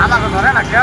আমাকে ধরে না কে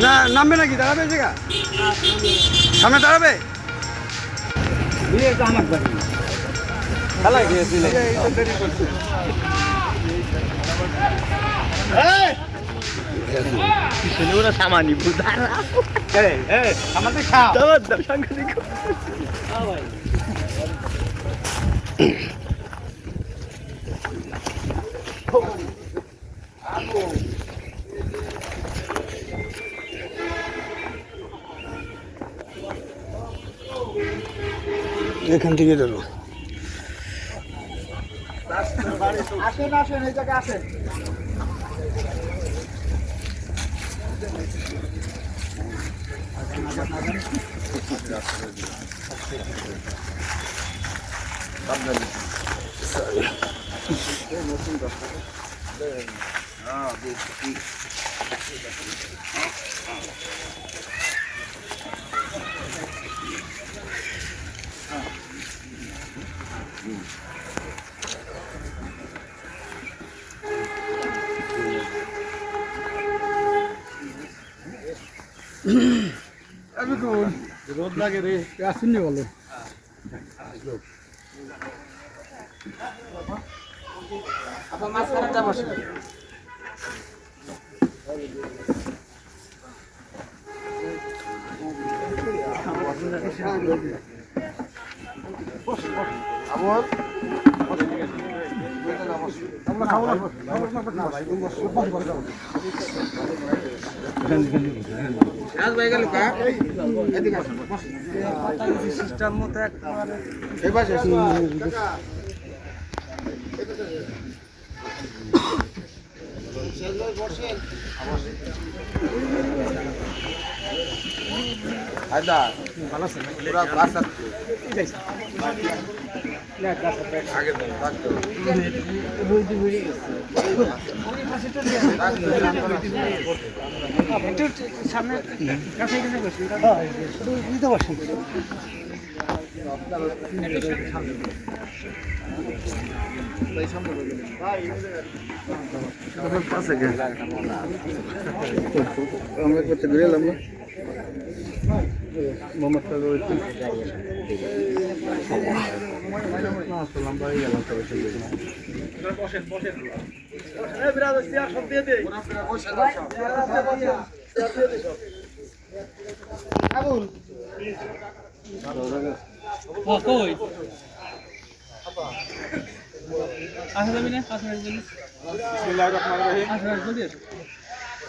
না নামবে নাকি দাঁড়াবে জায়গা সামনে দাঁড়াবে সামানি আমাদের সাংঘাতিক এখান থেকে ধরো আসেন আসেন এই জায়গায় আসেন রোদ লাগে রে আসেননি বলো আপনার মাঝখানে বসে আবার সিস্টেম মতো সামনে আমরা করতে ঘুরে এলাম না মোহাম্মদ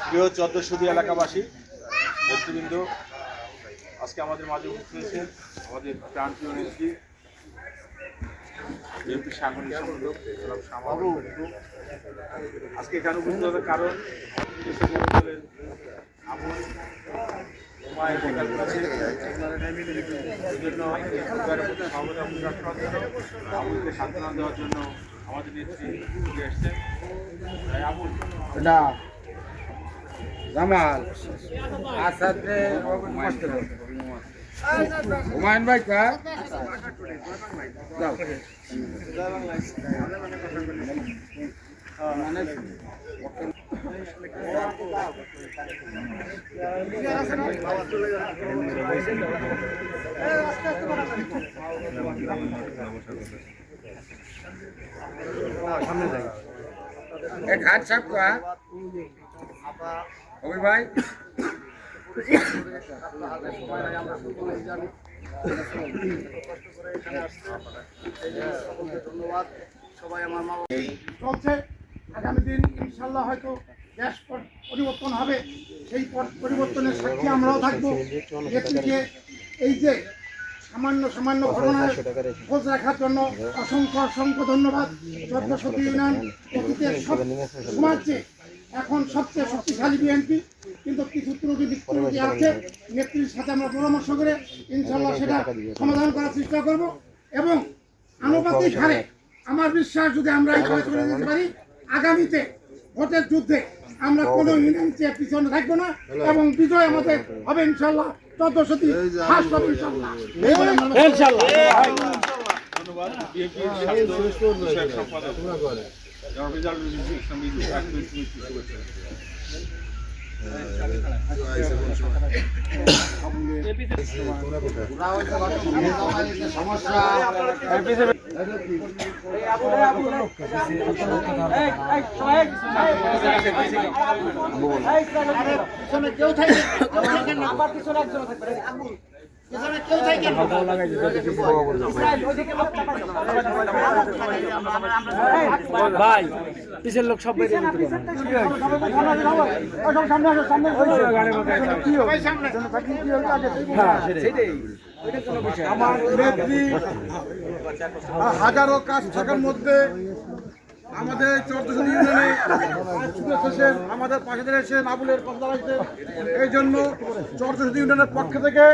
প্রিয় চদ্দশুদি এলাকাবাসী নেতৃবৃন্দ, আজকে আমাদের মাঝে উপস্থিত হয়েছেন আমাদের প্রাণপ্রিয় নেত্রী বিএনপি সাংগঠনিক সম্পাদক আজকে এখানে উপস্থিত হওয়ার কারণ সান্ত্বনা দেওয়ার জন্য আমাদের নেত্রী এসছেন। জামাল আসাদে হুমায়ুন ভাই কা ঘাট সাপ কা ভাই আমরা সকলেই জানি কষ্ট করে এখানে আসছে, এই জন্য সকলকে ধন্যবাদ। সবাই আমার মা চলছে, আগামী দিন ইনশাল্লাহ হয়তো দেশ পরিবর্তন হবে, সেই পরিবর্তনের সাক্ষী আমরাও থাকবো। নেত্রীকে এই যে সামান্য ঘটনায় খোঁজ রাখার জন্য অসংখ্য ধন্যবাদ। 1400 ইউনিয়ন অতীতের সব সমাজে এখন সবচেয়ে শক্তিশালী বিএনপি, কিন্তু কিছু ত্রুটি আছে। নেত্রীর সাথে আমরা পরামর্শ করে ইনশাল্লাহ সেটা সমাধান করার চেষ্টা করব এবং আনুপাতিক হারে আমার বিশ্বাস যদি আমরা এই কাজ করে দিতে পারি, আগামীতে ভোটের যুদ্ধে আমরা কোনো ইউনিয়ন চেয়ে পিছনে থাকবো না এবং বিজয় আমাদের হবে ইনশাল্লাহ। 1400 ফার্স্ট হবে ইনশাল্লাহ। ধন্যবাদ। বিএনপির স্বাস্থ্য বিষয়ক সম্পাদক জনাব রেজাউল ইসলাম শুভেচ্ছা। ভাই পিছের লোক সব বাইরে আমার নেত্রী হাজারো কাজ থাকার মধ্যে আমাদের 1400 ইউনিয়নে আমাদের পাশে এসেছেন, আবুলের পাশে দাঁড়াইছেন। এই জন্য 1400 ইউনিয়নের পক্ষ থেকে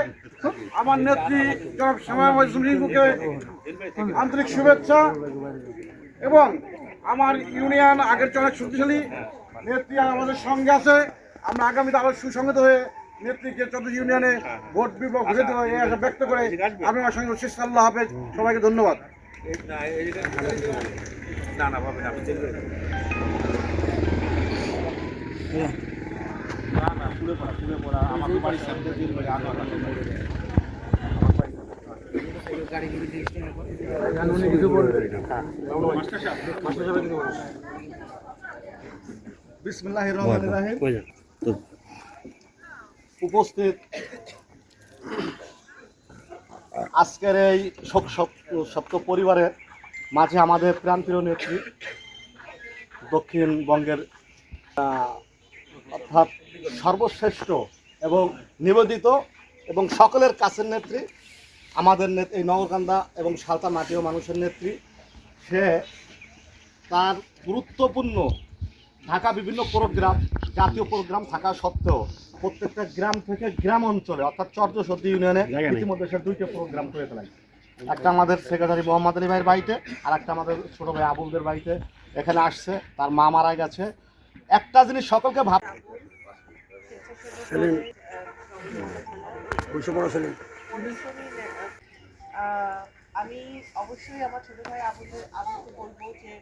আমার নেত্রী জনাব শামা রিঙ্কুকে আন্তরিক শুভেচ্ছা এবং আমার ইউনিয়ন আগের চেয়ে অনেক শক্তিশালী, নেত্রী আমাদের সঙ্গে আছে। আমরা আগামীতে আরো সুসংগত হয়ে নেত্রীকে 1400 ইউনিয়নে ভোট বিপ্লব ঘোষিত হয়ে এই আশা ব্যক্ত করে আমি আমার সঙ্গে শেষ। আল্লাহ হাফেজ, সবাইকে ধন্যবাদ। আমাকে বাড়ির সামনে বিসমিল্লাহির রহমানির রহিম। উপস্থিত আজকের এই শোক সপ্ত পরিবারের মাঝে আমাদের প্রাণপ্রিয় নেত্রী, দক্ষিণবঙ্গের অর্থাৎ সর্বশ্রেষ্ঠ এবং নিবেদিত এবং সকলের কাছের নেত্রী, আমাদের এই নগরকান্দা এবং সালতা মাটিও মানুষের নেত্রী। সে তার গুরুত্বপূর্ণ ঢাকা বিভিন্ন প্রোগ্রাম, জাতীয় প্রোগ্রাম থাকা সত্ত্বেও প্রত্যেকটা গ্রাম থেকে গ্রাম অঞ্চলে অর্থাৎ 1400 ইউনিয়নে ইতিমধ্যে সে 2টা প্রোগ্রাম করে ফেলাই। একটা আমাদের সেক্রেটারি মোহাম্মদ আলী ভাইয়ের বাড়িতে, আর একটা আমাদের ছোটো ভাই আবুলদের বাড়িতে এখানে আসছে। তার মা মারা গেছে। একটা জিনিস সকলকে আমি অবশ্যই আমার ছোট ভাই আবুকে বলবো যে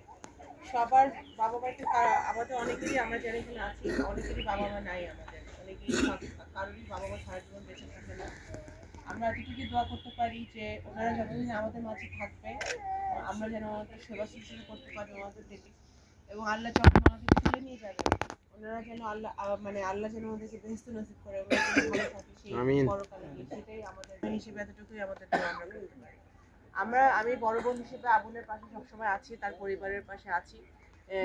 সবার বাবা মায়ের আমাদের অনেকেরই, আমরা যারা এখানে আছি অনেকেরই বাবা মা নাই, আমাদের অনেকেরই কারোরই বাবা মা সারা জীবন বেঁচে থাকে না। আমরা এতটুকু দোয়া করতে পারি যে ওনারা যতদিন আমাদের মাঝে থাকবে আমরা যেন আমাদের সেবা শুশ্রূষা করতে পারি ওনাদের দেখি, এবং আল্লাহ যখন আমাদেরকে তুলে নিয়ে যাবে ওনারা যেন আল্লাহ যেন আমাদেরকে বেহেশত নসিব করে, আমরা যেন ভালো থাকি সেই পরকালে, সেটাই আমাদের হিসেবে এতটুকুই আমাদের দোয়া আমরা করতে পারি। আমি বড় বোন হিসেবে আবুলের পাশে সবসময় আছি, তার পরিবারের পাশে আছি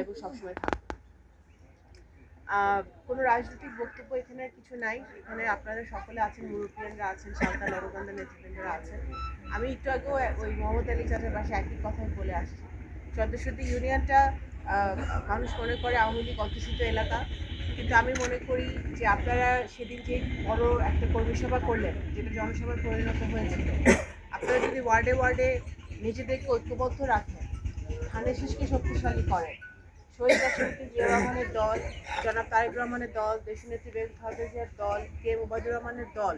এবং সবসময় থাকবো। কোনো রাজনৈতিক বক্তব্য এখানে কিছু নাই। এখানে আপনারা সকলে আছেন, ইউরোপিয়ানরা আছেন, সালতা নরকান্দা নেতৃবৃন্দরা আছেন। আমি একটু আগেও ওই মোহাম্মদ আলী চাচার পাশে একই কথাই বলে আসছি। 1400 ইউনিয়নটা মানুষ মনে করে আওয়ামী লীগ অধ্যুষিত এলাকা, কিন্তু আমি মনে করি যে আপনারা সেদিন যে বড় একটা কর্মী সভা করলেন, যেটা জনসভায় পরিণত হয়েছিল, আপনারা যদি ওয়ার্ডে ওয়ার্ডে নিজেদেরকে ঐক্যবদ্ধ রাখেন, ধানের শীষকে শক্তিশালী করেন, শহীদ রাষ্ট্রপতি জিয়া রহমানের দল, জনাব তারেক রহমানের দল, দেশনেত্রী বেগম খালেদা জিয়ার দল, কে ওবায়দুর রহমানের দল,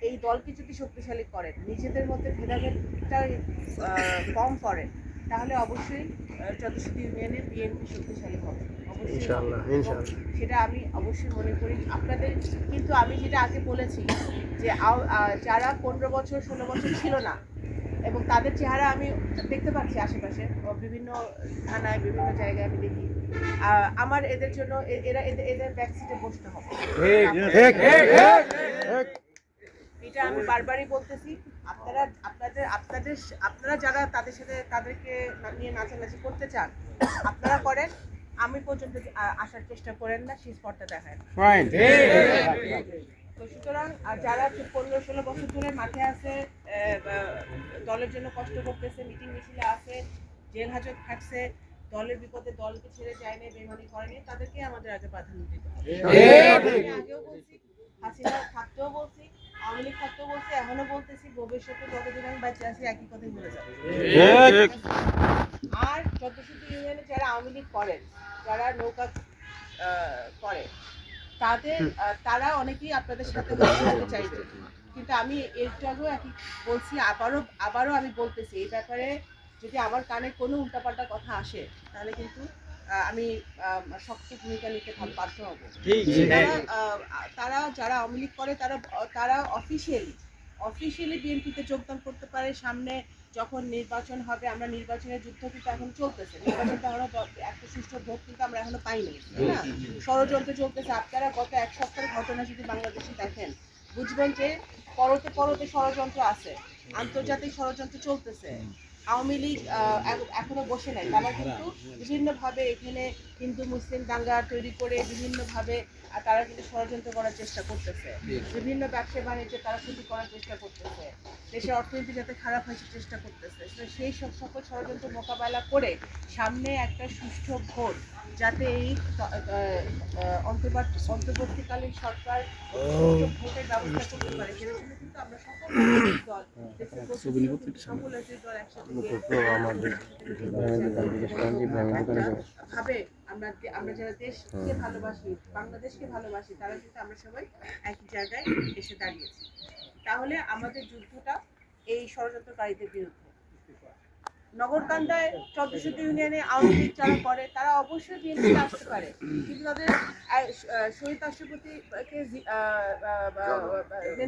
এই দলকে যদি শক্তিশালী করেন, নিজেদের মধ্যে ভেদাভেদটা কম করেন, তাহলে অবশ্যই 1400 ইউনিয়নে বিএনপি শক্তিশালী হবে। সেটা আমি অবশ্যই মনে করি আপনাদের। কিন্তু আমি যেটা আগে বলেছি যে যারা 15 বছর 16 বছর ছিল না এবং তাদের চেহারা আমি দেখতে পাচ্ছি আশেপাশে বিভিন্ন থানায় বিভিন্ন জায়গায় আমি দেখি, আমার এদের জন্য এদের ব্যাক সিটে বসতে হবে। এটা আমি বারবারই বলতেছি। আপনারা যারা তাদেরকে নিয়ে নাচানাচি করতে চান আপনারা করেন, আমি পর্যন্ত আসার চেষ্টা করেন না, সেই স্পটটা দেখায়। তো সুতরাং যারা 15-16 বছর ধরে মাঠে আছে, দলের জন্য কষ্ট করতেছে, মিটিং মিছিলে আছে, জেল হাজত খাটছে, দলের বিপদে দলকে ছেড়ে যায়নি, বেমানি করেনি, তাদেরকে আমাদের আগে প্রাধান্য দিতে হবে। আমি আগেও বলছি, হাসিনা থাকতেও বলছি, আওয়ামী লীগ থাকতেও বলছি, এখনো বলতেছি, ভবিষ্যতে যতদিন আমি বেঁচে আছি একই কথাই বলে যাবো। আর 14 ইউনিয়নে যারা আওয়ামী লীগ করেন, যারা নৌকা করে, তারা অনেকেই আপনাদের সাথে হতে চাইবে, কিন্তু আমি একটু আগেও একই বলছি, আবারও আমি বলতেছি, এই ব্যাপারে যদি আমার কানে কোনো উল্টাপাল্টা কথা আসে তাহলে কিন্তু আমি শক্ত ভূমিকা নিতে বাধ্য হব। তারা যারা আওয়ামী লীগ করে তারা অফিসিয়ালি বিএনপিতে যোগদান করতে পারে। সামনে যখন নির্বাচন হবে, আমরা নির্বাচনের যুদ্ধ কিন্তু এখন চলতেছে, নির্বাচনটা এখনো একটা সুষ্ঠু ভোট কিন্তু আমরা এখনো পাইনি, তাই না? ষড়যন্ত্র চলতেছে। আপনারা গত 1 সপ্তাহের ঘটনা যদি বাংলাদেশে দেখেন বুঝবেন যে পরতে ষড়যন্ত্র আছে, আন্তর্জাতিক ষড়যন্ত্র চলতেছে। আওয়ামী লীগ এখনো বসে নাই, তারা কিন্তু বিভিন্নভাবে এখানে হিন্দু মুসলিম দাঙ্গা তৈরি করে বিভিন্নভাবে তারা কিন্তু ষড়যন্ত্র করার চেষ্টা করতেছে, বিভিন্ন ব্যবসা বাণিজ্য তারা ক্ষতি করার চেষ্টা করতেছে, দেশের অর্থনীতি যাতে খারাপ হওয়ার চেষ্টা করতেছে। সেই সকল ষড়যন্ত্র মোকাবেলা করে সামনে একটা সুষ্ঠু ভোট যাতে এই অন্তর্বর্তীকালীন সরকার ভোটের ব্যবস্থা করতে পারে, সেটার জন্য কিন্তু আমরা সকল দল সকল দল একসাথে ভাবে আমরা যারা দেশকে ভালোবাসি, বাংলাদেশকে ভালোবাসি, তারা কিন্তু আমরা সবাই একই জায়গায় এসে দাঁড়িয়েছি। তাহলে আমাদের যুদ্ধটা এই ষড়যন্ত্রকারীদের বিরুদ্ধে। নগরকান্দায় 14 ইউনিয়নে আওয়ামী লীগ যারা করে তারা অবশ্যই বিএনপিতে আসতে পারে, কিন্তু তাদের শহীদ রাষ্ট্রপতিকে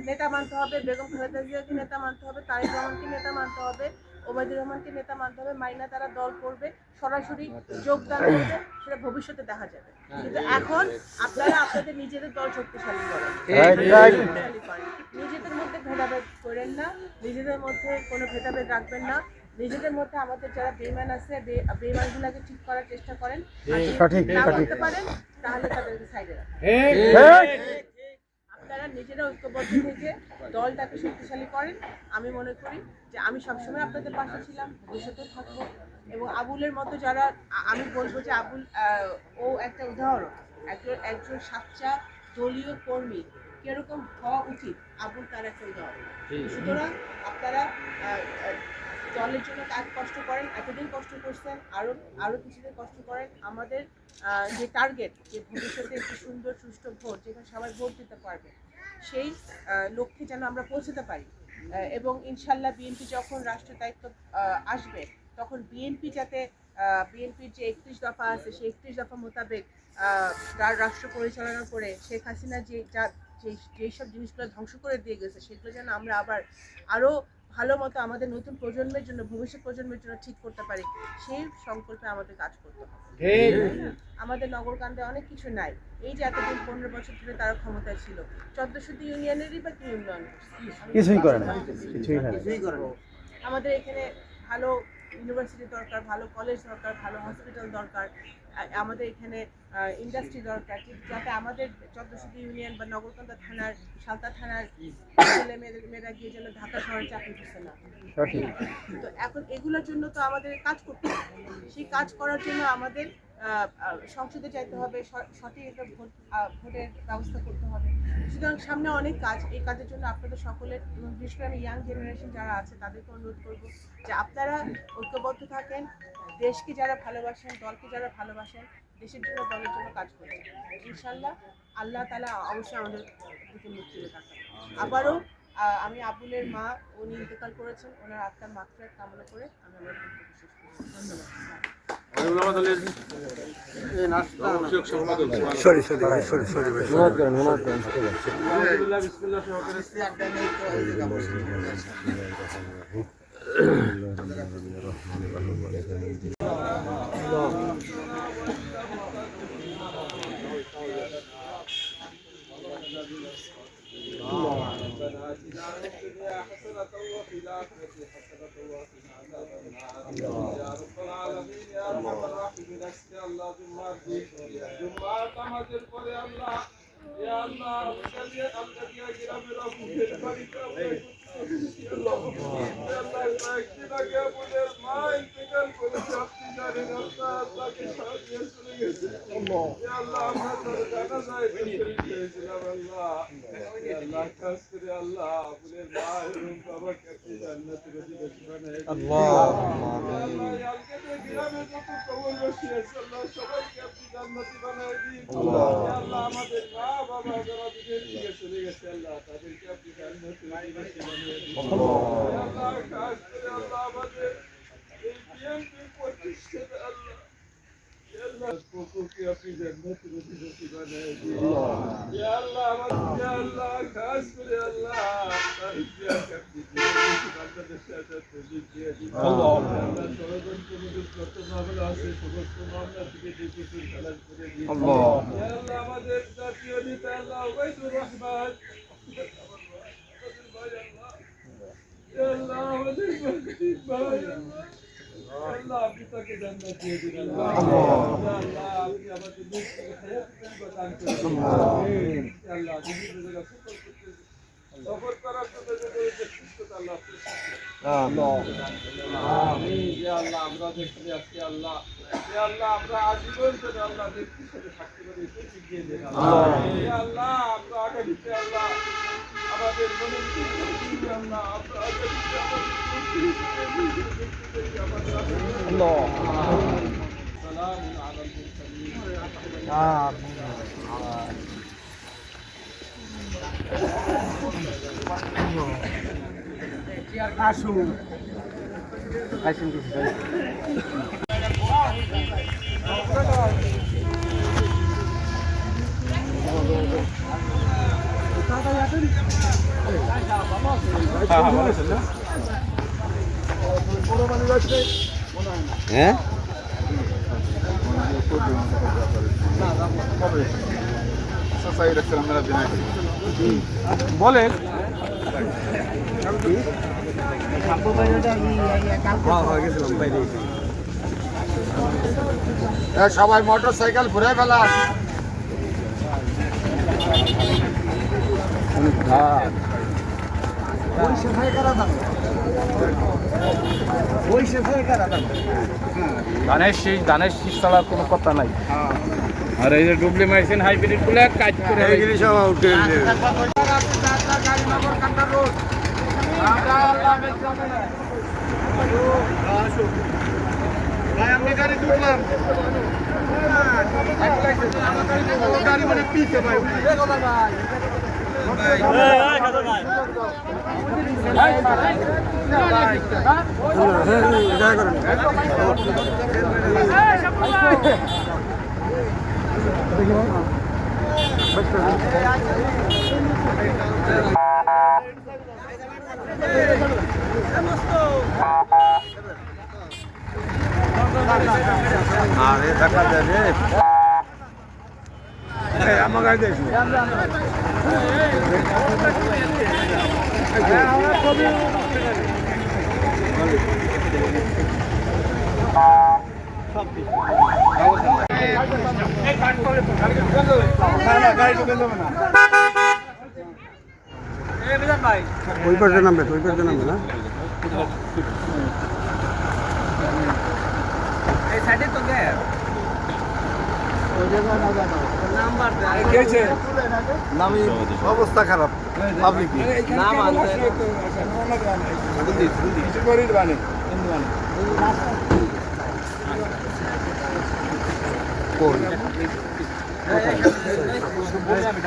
নেতা মানতে হবে, বেগম খালেদা জিয়াকে নেতা মানতে হবে, তারেক রহমানকে নেতা মানতে হবে, ওবায়দুর রহমানকে নেতা মানতে হবে। মাইনা তারা দল করবে, সরাসরি যোগদান করবে, সেটা ভবিষ্যতে দেখা যাবে। কিন্তু এখন আপনারা আপনাদের নিজেদের দল শক্তিশালী করেন, নিজেদের মধ্যে ভেদাভেদ করেন না, নিজেদের মধ্যে কোনো ভেদাভেদ রাখবেন না। নিজেদের মধ্যে আমাদের যারা বেঈমান আছে, বেঈমানগুলোকে ঠিক করার চেষ্টা করেন। না করতে পারেন তাহলে তাদেরকে সাইডে রাখেন। আপনারা নিজেরা ঐক্যবদ্ধ থেকে দলটাকে শক্তিশালী করেন। আমি মনে করি যে আমি সবসময় আপনাদের পাশে ছিলাম, ভবিষ্যতেও থাকবো। এবং আবুলের মতো যারা, আমি বলবো যে আবুল ও একটা উদাহরণ, একজন সাচ্চা দলীয় কর্মী কিরকম হওয়া উচিত, আবুল তার একটা উদাহরণ। সুতরাং আপনারা দলের জন্য কাজ কষ্ট করেন, এতদিন কষ্ট করছেন, আরো কিছুদিন কষ্ট করেন। আমাদের যে টার্গেট, যে ভবিষ্যতে একটি সুন্দর সুষ্ঠু ভোট যেখানে সবাই ভোট দিতে পারবে, সেই লক্ষ্যে যেন আমরা পৌঁছতে পারি। এবং ইনশাল্লাহ বিএনপি যখন রাষ্ট্র দায়িত্ব আসবে তখন বিএনপির যে 31 দফা আছে, সেই 31 দফা মোতাবেক রাষ্ট্র পরিচালনা করে শেখ হাসিনা যেসব জিনিসগুলো ধ্বংস করে দিয়ে গেছে, সেগুলো যেন আমরা আবার আরো ভালো মতো আমাদের নতুন প্রজন্মের জন্য, ভবিষ্যৎ প্রজন্মের জন্য ঠিক করতে পারি, সেই সংকল্পে আমাদের কাজ করতে হবে। আমাদের নগরকান্দায় অনেক কিছু নাই। এই যে এতদিন 15 বছর ধরে তারা ক্ষমতায় ছিল, 14 ইউনিয়নেরই বা কি উন্নয়ন, কিছুই করে না। আমাদের এখানে ভালো ইউনিভার্সিটি দরকার, ভালো কলেজ দরকার, ভালো হসপিটাল দরকার, আমাদের এখানে ইন্ডাস্ট্রি দরকার, যাতে আমাদের 14 ইউনিয়ন বা নগরকান্দা থানার, সালতা থানার ছেলে মেয়েরা গিয়ে যেন ঢাকা শহরে চাকরি করছে না। তো এখন এগুলোর জন্য তো আমাদের কাজ করতে হবে। সেই কাজ করার জন্য আমাদের সংসদে যাইতে হবে, সঠিক একটা ভোটের ব্যবস্থা করতে হবে। সুতরাং সামনে অনেক কাজ। এই কাজের জন্য আপনাদের সকলের, এবং বিশেষ করে আমি ইয়াং জেনারেশন যারা আছে তাদেরকে অনুরোধ করবো যে আপনারা ঐক্যবদ্ধ থাকেন, দেশকে যারা ভালোবাসেন, দলকে যারা ভালোবাসেন, দেশের জন্য, দলের জন্য কাজ করবেন। ইনশাল্লাহ আল্লাহ তাআলা অবশ্যই আমাদের দিকে মুখ তুলে তাকাবেন। আবারও আমি আবুলের মা, উনি ইন্তেকাল করেছেন, ওনার আত্মার মাগফিরাত কামনা করে আমি আমার বক্তব্য শেষ করছি। ধন্যবাদ। রাব্বুল আলামিন ইয়া আরহামার রাহিমিন আজকে আল্লাহ জুম্মার দিন জুম্মার নামাজের পরে আল্লাহ ইয়া আল্লাহ আলকাদিয়া গ্রামের আবুদের বাড়িতে আমরা আল্লাহ কয়েকদিন আগে আমাদের মা ইন্তেকাল করেছে আপনি জানেন আল্লাহ আল্লাহকে সাহায্য চলে গেছে ইয়া আল্লাহ আমরা তার জানাজায় শরীক হয়েছিলাম আল্লাহ ইয়া আল্লাহ খাস করে আল্লাহ আবুদের মা এবং বাবাকে আপনি জান্নাতের অধিবাসী বানায় আল্লাহ আলকাদিয়া গ্রামে যত কবরবাসী আছে আল্লাহ সবাইকে আপনি জান্নাতি বানায় দিন ইয়া আল্লাহ আমাদের মা বাবা যারা বিদেশ থেকে চলে গেছে আল্লাহ তাদেরকে আপনি জান্নাতের অধিবাসী বানিয়ে দিন আল্লাহ খাস করে আল্লাহ আমাদের এই বিএনপির প্রতিষ্ঠাতা আল্লাহ আল্লাহ প্রকৃতি আপনি জান্নাতের অধিবাসী বানিয়ে দিন ইয়া আল্লাহ আমাদের ইয়া আল্লাহ খাস করে আল্লাহ তার ইতিহাসকে আপনি বাংলাদেশে আজাদ দিয়ে দিন আল্লাহ ষড়যন্ত্র মূলক যত মামলা আছে সমস্ত মামলা থেকে নির্বাচন খালাস করে দিন আল্লাহ ইয়া আল্লাহ আমাদের জাতীয় নেতা আল্লাহ ওবাইদুর রহমান আল্লাহ আমাদের ভাই আল্লাহ আপনি তাকে জান্নাত দিয়ে দিন আল্লাহ আল্লাহ আপনি আমাদের মুক্তিকে হায়াত দান করুন আল্লাহ বিভিন্ন জায়গা সফর করার জন্য যে সুস্থতা আল্লাহ আমিন ইয়া আল্লাহ আমরা দেখতে আজকে আল্লাহ ইয়া আল্লাহ আমরা আজীবন জন্য আল্লাহ ব্যক্তির সাথে থাকতে পারি তৌফিক দিয়ে দেন ইয়া আল্লাহ আমরা আগামীতে আল্লাহ আমাদের মনের দিকে আল্লাহ আমরা আগামীতে আল্লাহ সালামুন আলাল মুরসালিন হ্যাঁ বলেন সবাই মোটর সাইকেল ঘুরে ফেলা ধানের শীষ ছাড়া কোনো কথা নাই আর এই যে ডুবলি মেশিন হাইব্রিড গুলো কাজ করে সব উঠে গাড়ি ঢুকলাম গাড়ি মানে পিছে ভাই আরে দেখা যাবে আমার গাড়ি দেখছি ওই পাশে নামবে না অবস্থা খারাপ পাবলিক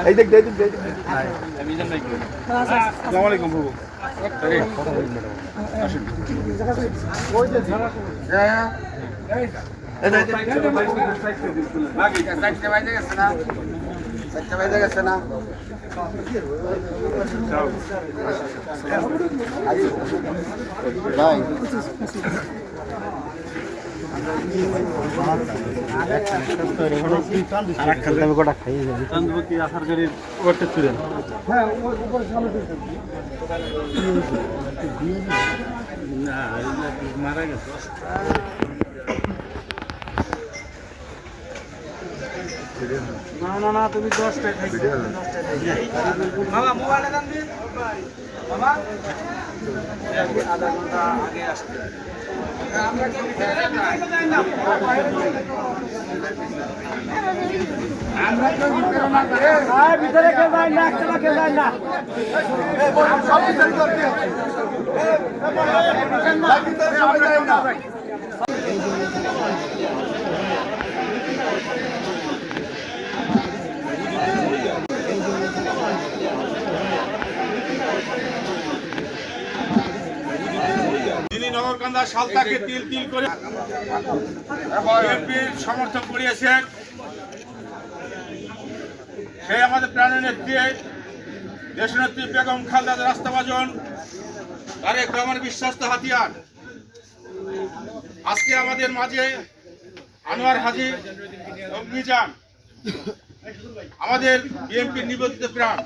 এই দেখ আসসালামু আলাইকুম বাবু না মারা গেছে। না তুমি 10টায় থাকবে। মামা মোবাইলটা দাম দিন মামা। আধা ঘন্টা আগে আসতে আমরা কি ভিতরে ভিতরে কেউ যায় না, একসাথে কেউ যায় না। সব ভিতরে করতে যিনি নগরকান্দা সালতাকে তিল তিল করে বিএনপির সমর্থন করিয়েছেন, সেই আমাদের প্রাণের নেত্রী দেশনেত্রী বেগম খালেদা রাস্তাবাজন, তারেক রহমান বিশ্বস্ত হাতিয়ার। আজকে আমাদের মাঝে আনোয়ার হাজি এবং মিজান, আমাদের বিএনপির নিবেদিত প্রাণ।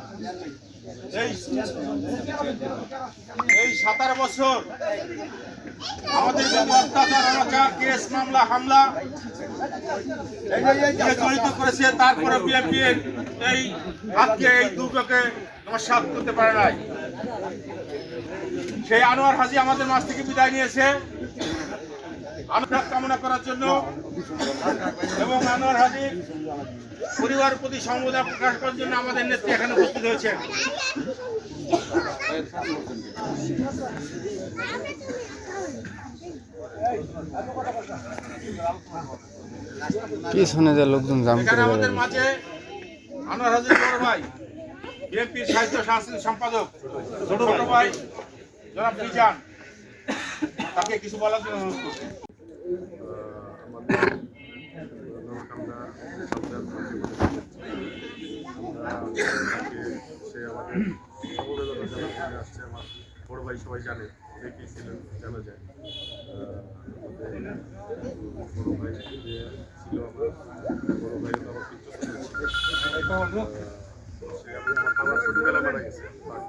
এই 17 বছর আমাদের অত্যাচার, অনাচার, কেস, মামলা, হামলা জড়িত করেছে, তারপরে বিএনপির এই হাতকে, এই দুর্গকে নস্যাৎ করতে পারে নাই। সেই আনোয়ার হাজি আমাদের মাঝ থেকে বিদায় নিয়েছে আনুষ্ঠানিক কামনা করার জন্য, এবং আনোয়ার হাজির পরিবারের প্রতি সমবেদনা প্রকাশ করার জন্য আমাদের নেত্রী এখানে উপস্থিত হয়েছে। কি শুনে যায় লোকজন জাম এখানে করে আমাদের মাঝে আনোয়ার হাজির বড় ভাই, বিএনপির সাহিত্য সাংস্কৃতিক সম্পাদক ছোট ভাই জনাব মিজান, তাকে কিছু বলার জন্য অনুরোধ করছি। সে আমাদের সমবেদনা জানাতে আসছে। আমার বড় ভাই সবাই জানে, অনেকেই ছিলেন, জানা যায়। বড় ভাই যে ছিল আমার বড় ভাই, আমার পিছু সে আমার বাবা ছোটবেলা মারা গেছে, আমার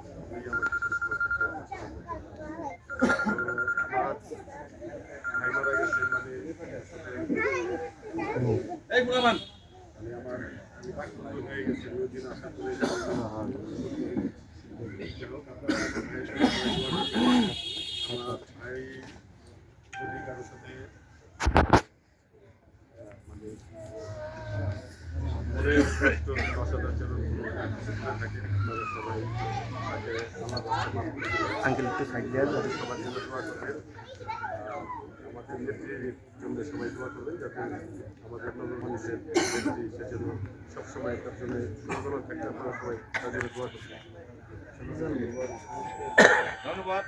ভাই মারা গেছে মানে আমার হয়ে গেছে। ওই দিন আশা করে আমার ভাই যদি কারোর সাথে মানে মনে অসাধারণ যেন থাকে, আপনারা সবাই তাকে আঙ্কেল একটু সাইড দেওয়া যাতে সবার জন্য দোয়া করবেন। আমাদের নেত্রীর জন্য সবাই দোয়া করবেন, যাতে আমাদের নগর মানুষের নেত্রী সে যেন সবসময় তার জন্য সুন্দর থাকে। আপনারা সবাই তার জন্য দোয়া করবেন। ধন্যবাদ।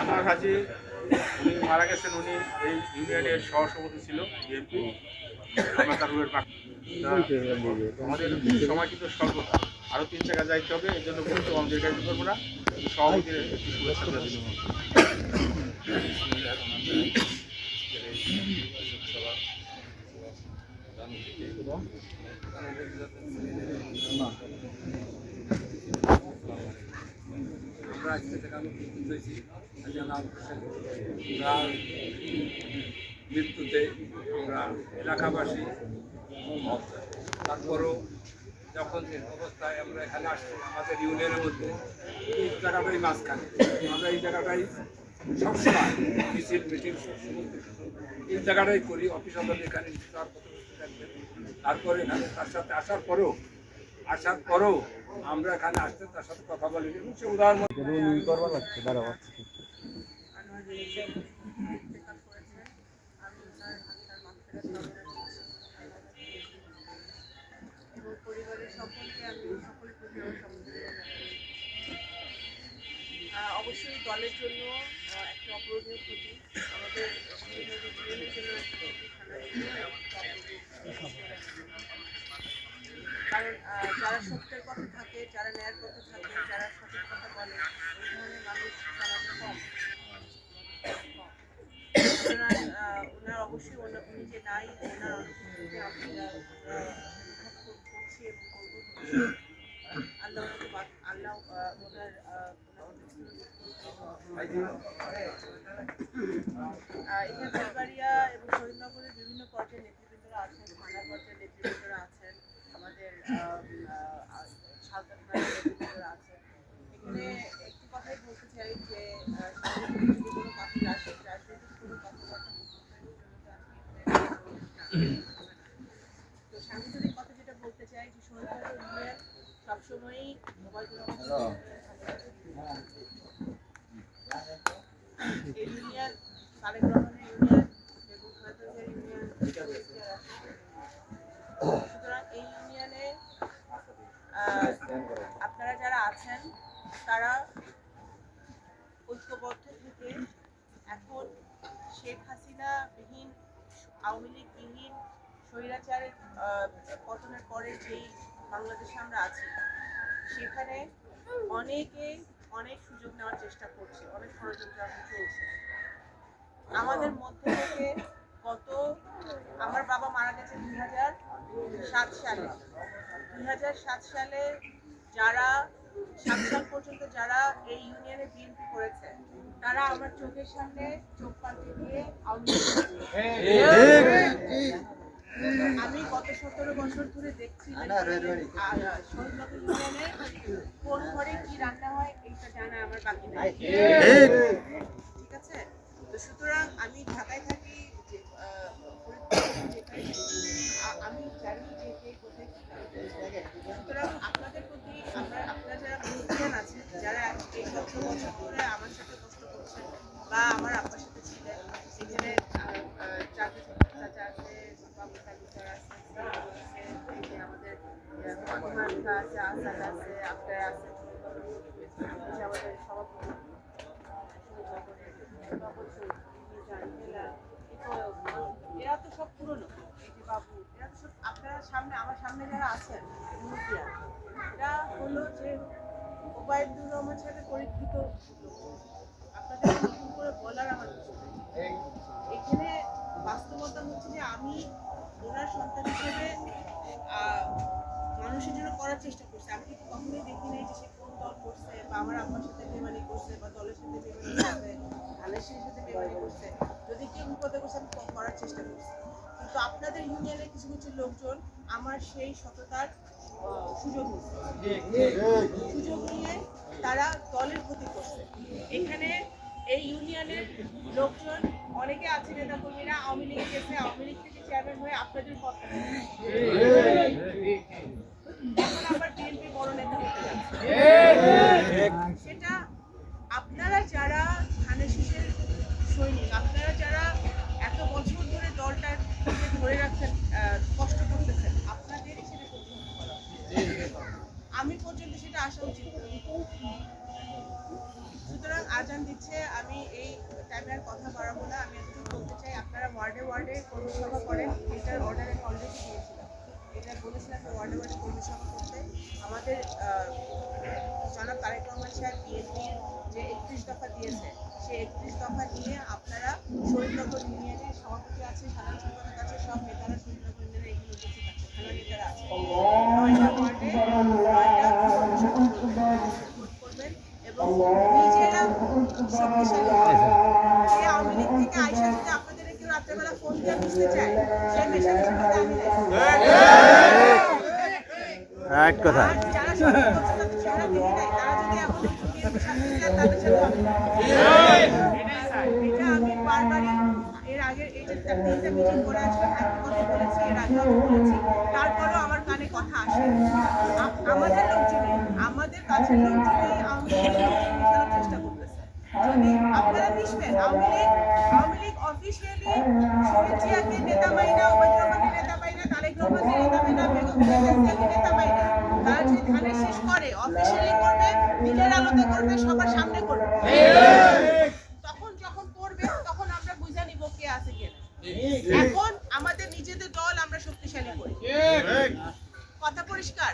আনোয়ার হাজি উনি মারা গেছেন, উনি এই ইউনিয়নের সহসভাপতি ছিল বিএনপি রুয়ের পাক। আমাদের সময় কিন্তু স্বল্প, আরো 3 জায়গায় যাইতে হবে, এর জন্য বলতে আমাদের গাইতে পারবো না। সভাপতির একটু শুভেচ্ছা দেওয়ার জন্য মৃত্যুতে আমরা এলাকাবাসী, তারপরও যখন যে অবস্থায় আমরা এখানে আসছি আমাদের ইউনিয়নের মধ্যে এই জায়গাটাই মাঝখানে, আমরা এই জায়গাটাই সবসময় মিছিল মিটিং এই জায়গাটাই করি। অফিস আদালত এখানে থাকবেন, তারপরে এখানে তার সাথে আসার পরেও আমরা এখানে আসতে তার সাথে কথা বলি এবং সে উদাহরণ এবং পরিবারের সকলকে আমি সকলের প্রতি আমার সমবেদনা জানাচ্ছি। অবশ্যই দলের জন্য একটা অপূরণীয় ক্ষতি, আমাদের জীবনের জন্য একটা ক্ষতি, কারণ যারা সত্যের পথে থাকে, যারা ন্যায়ের পথে থাকে, যারা সঠিক কথা বলে, ওই ধরনের মানুষ সমাজে কম। ওনার অবশ্যই উনি যে নাই, ওনার অনুপস্থিতিতে আমরা করছি এবং করবো। আল্লাহ ওনাকে আল্লাহ ওনার এখানে ফুলবাড়িয়া এবং শহীদনগরের বিভিন্ন পর্যায়ের নেতৃবৃন্দরা আছেন, থানা পর্যায়ের নেতৃবৃন্দরা আছেন, আমাদের সাঁওতাল থানার নেতৃবৃন্দরা আছেন। এখানে একটি কথাই বলতে চাই যে সাংগঠনিক যদি কোনো কথা রাজনৈতিক কোনো কথাবার্তা তো সাংগঠনিক কথা যেটা বলতে চাই যে শহীদনগর ইউনিয়ন সবসময়ই এই ইউনিয়ন তারেক রহমানের ইউনিয়ন এবং খালেদা ইউনিয়ন। সুতরাং এই ইউনিয়নে আপনারা যারা আছেন তারা ঐক্যবদ্ধ থেকে এখন শেখ হাসিনা বিহীন, আওয়ামী লীগ বিহীন, স্বৈরাচারের পতনের পরে যেই বাংলাদেশে আমরা আছি সেখানে অনেকে অনেক সুযোগ নেওয়ার চেষ্টা করছে, অনেক ষড়যন্ত্র এখন চলছে। আমাদের মধ্যে থেকে আমার বাবা মারা গেছে 2007 সালে। 2007 সালে যারা 7 সাল পর্যন্ত যারা এই ইউনিয়নে বিএনপি করেছে তারা আমার চোখের সামনে চোখ পাল্টে দিয়ে আমি গত 17 বছর ধরে দেখছি শহীদনগর ইউনিয়নে কোন ঘরে কি রান্না হয় এইটা জানা আমার বাকি নাই। ঠিক আছে, তো সুতরাং আমি ঢাকায় থাকি, আমি জানি যে কে কোথায় কি কাজ। সুতরাং আপনাদের প্রতি আপনারা যারা মুরব্বিয়ান আছেন, যারা এই 17 বছর ধরে আমার সাথে কষ্ট করছেন বা আমার আপনার সাথে ছিলেন, সেখানে চাচা আছে, বাবু তালুকদার আছে, আমাদের ফাতিমা আছে, আসাদ আছে, আপনারা আছেন, আমাদের সভাপতি এরা তো সব পুরনো, এই যে বাবু, এরা তো সব আপনারা সামনে, আমার সামনে যারা আছেন মুরব্বিয়ান, এরা হলো যে ওবায়দুর রহমান সাহেবের পরীক্ষিত লোক। আপনাদের নতুন করে বলার আমার কিছু নেই। এখানে বাস্তবতা হচ্ছে যে আমি ওনার সন্তান হিসেবে মানুষের জন্য করার চেষ্টা করছি। আমি কিন্তু কখনোই দেখি নাই যে সে কোন দল করছে বা আমার আব্বার সাথে বেমানি করছে বা দলের সাথে বেমানি করছে, ধানের সাথে বেমানি করছে। যদি কেউ বিপদে করছে আমি করার চেষ্টা করছি, কিন্তু আপনাদের ইউনিয়নের কিছু কিছু লোকজন আমার সেই সততার সুযোগ নিয়ে তারা দলের ক্ষতি করছে। এখানে এই ইউনিয়নের লোকজন অনেকে আছে, নেতাকর্মীরা আওয়ামী লীগে গেছে, আওয়ামী লীগ থেকে চেয়ারম্যান হয়ে আপনাদের পথ এখন আবার বিএনপি বড় নেতা হতে যাচ্ছে। সেটা আপনারা যারা ধানের শীষের সৈনিক, আপনারা যারা এত বছর ধরে দলটার ধরে রাখছেন, কষ্ট করতেছেন, আপনাদেরই সেটা করতে হবে। আমি পর্যন্ত সেটা আসা উচিত। সুতরাং আজান দিচ্ছে, আমি এই টাইমে আর কথা বাড়াবো না। আমি একটু বলতে চাই, আপনারা ওয়ার্ডে ওয়ার্ডে কর্মী সভা করেন, এটার অর্ডার আমি অলরেডি দিয়েছিলাম। এটা বলেছিলাম ওয়ার্ডে ওয়ার্ডে কর্মী সভা করতে। আমাদের জনাব তারেক রহমান সাহেব বিএনপির যে 31 দফা দিয়েছে, সেই 31 দফা নিয়ে আপনারা শহীদনগর ইউনিয়নের সভাপতি আছে, সাধারণ সম্পাদক আছে, সব নেতারা শহীদনগর ইউনিয়নে এখানে উপস্থিত আছে, থানা নেতারা আছে। 9টা ওয়ার্ডে 9টা কর্মী সভা করবেন এবং নিজেরা শক্তিশালী হবেন। যে আওয়ামী লীগ থেকে আইসা যদি আপনাদের কেউ রাত্রেবেলা ফোন দিয়ে বুঝতে চায়, সে মেশামেশি করতে আমি নাই। রাইট কথা। যারা সত্যি বলছে তাদের চেহারা দেখি নাই, তারা যদি এখন বিএনপির সাথে যায় তাদের সাথে হবে না। এটা আমি বারবারই এর আগে এই যে 3টা মিটিং করে আসলাম, একটা কথা বলেছি, এর আগেও আমি বলেছি, তারপরেও আমার কানে কথা আসে। আমাদের লোকজনই, আমাদের কাছের লোকজনই আওয়ামী লীগের মেশানোর চেষ্টা করতেছে। যদি আপনারা মিশবেন, আওয়ামী লীগ অফিসিয়ালি শহীদ জিয়াকে নেতা মাইনা, ওবায়দুর রহমানকে নেতা মাইনা, তারেক রহমানকে নেতা মাইনা, বেগম খালেদা নেতা মাইনা, তারা যদি ধানের শীষ করে, অফিসিয়ালি করবে, দিনের আলোতে করবে, সবার সামনে করবে। তখন যখন করবে তখন আমরা বুঝে নিব কে আছে কে না। এখন আমাদের নিজেদের দল আমরা শক্তিশালী করি। কথা পরিষ্কার?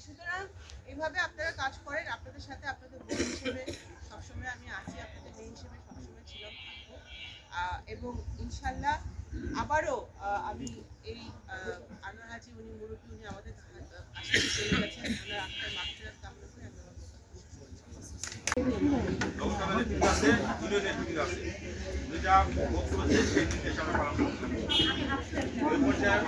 সুতরাং এইভাবে আপনারা কাজ করেন। আপনাদের সাথে আপনাদের বোন হিসেবে সবসময় আমি আছি, আপনাদের মেয়ে হিসেবে সবসময় ছিলাম, এবং ইনশাল্লাহ আবারও আমি এই আনোয়ার হাজি, উনি মুরব্বী, উনি আমাদের আশপাশে চলে গেছেন, আমরা আপনার মাত্রা কামনা করে আমরা লোকসভার টিম আছে, ইউনিয়নের টিম আছে। দুইটা ভোট করেছে, সেই নির্দেশ আমরা পালন করছি। ওই পর্যায়ে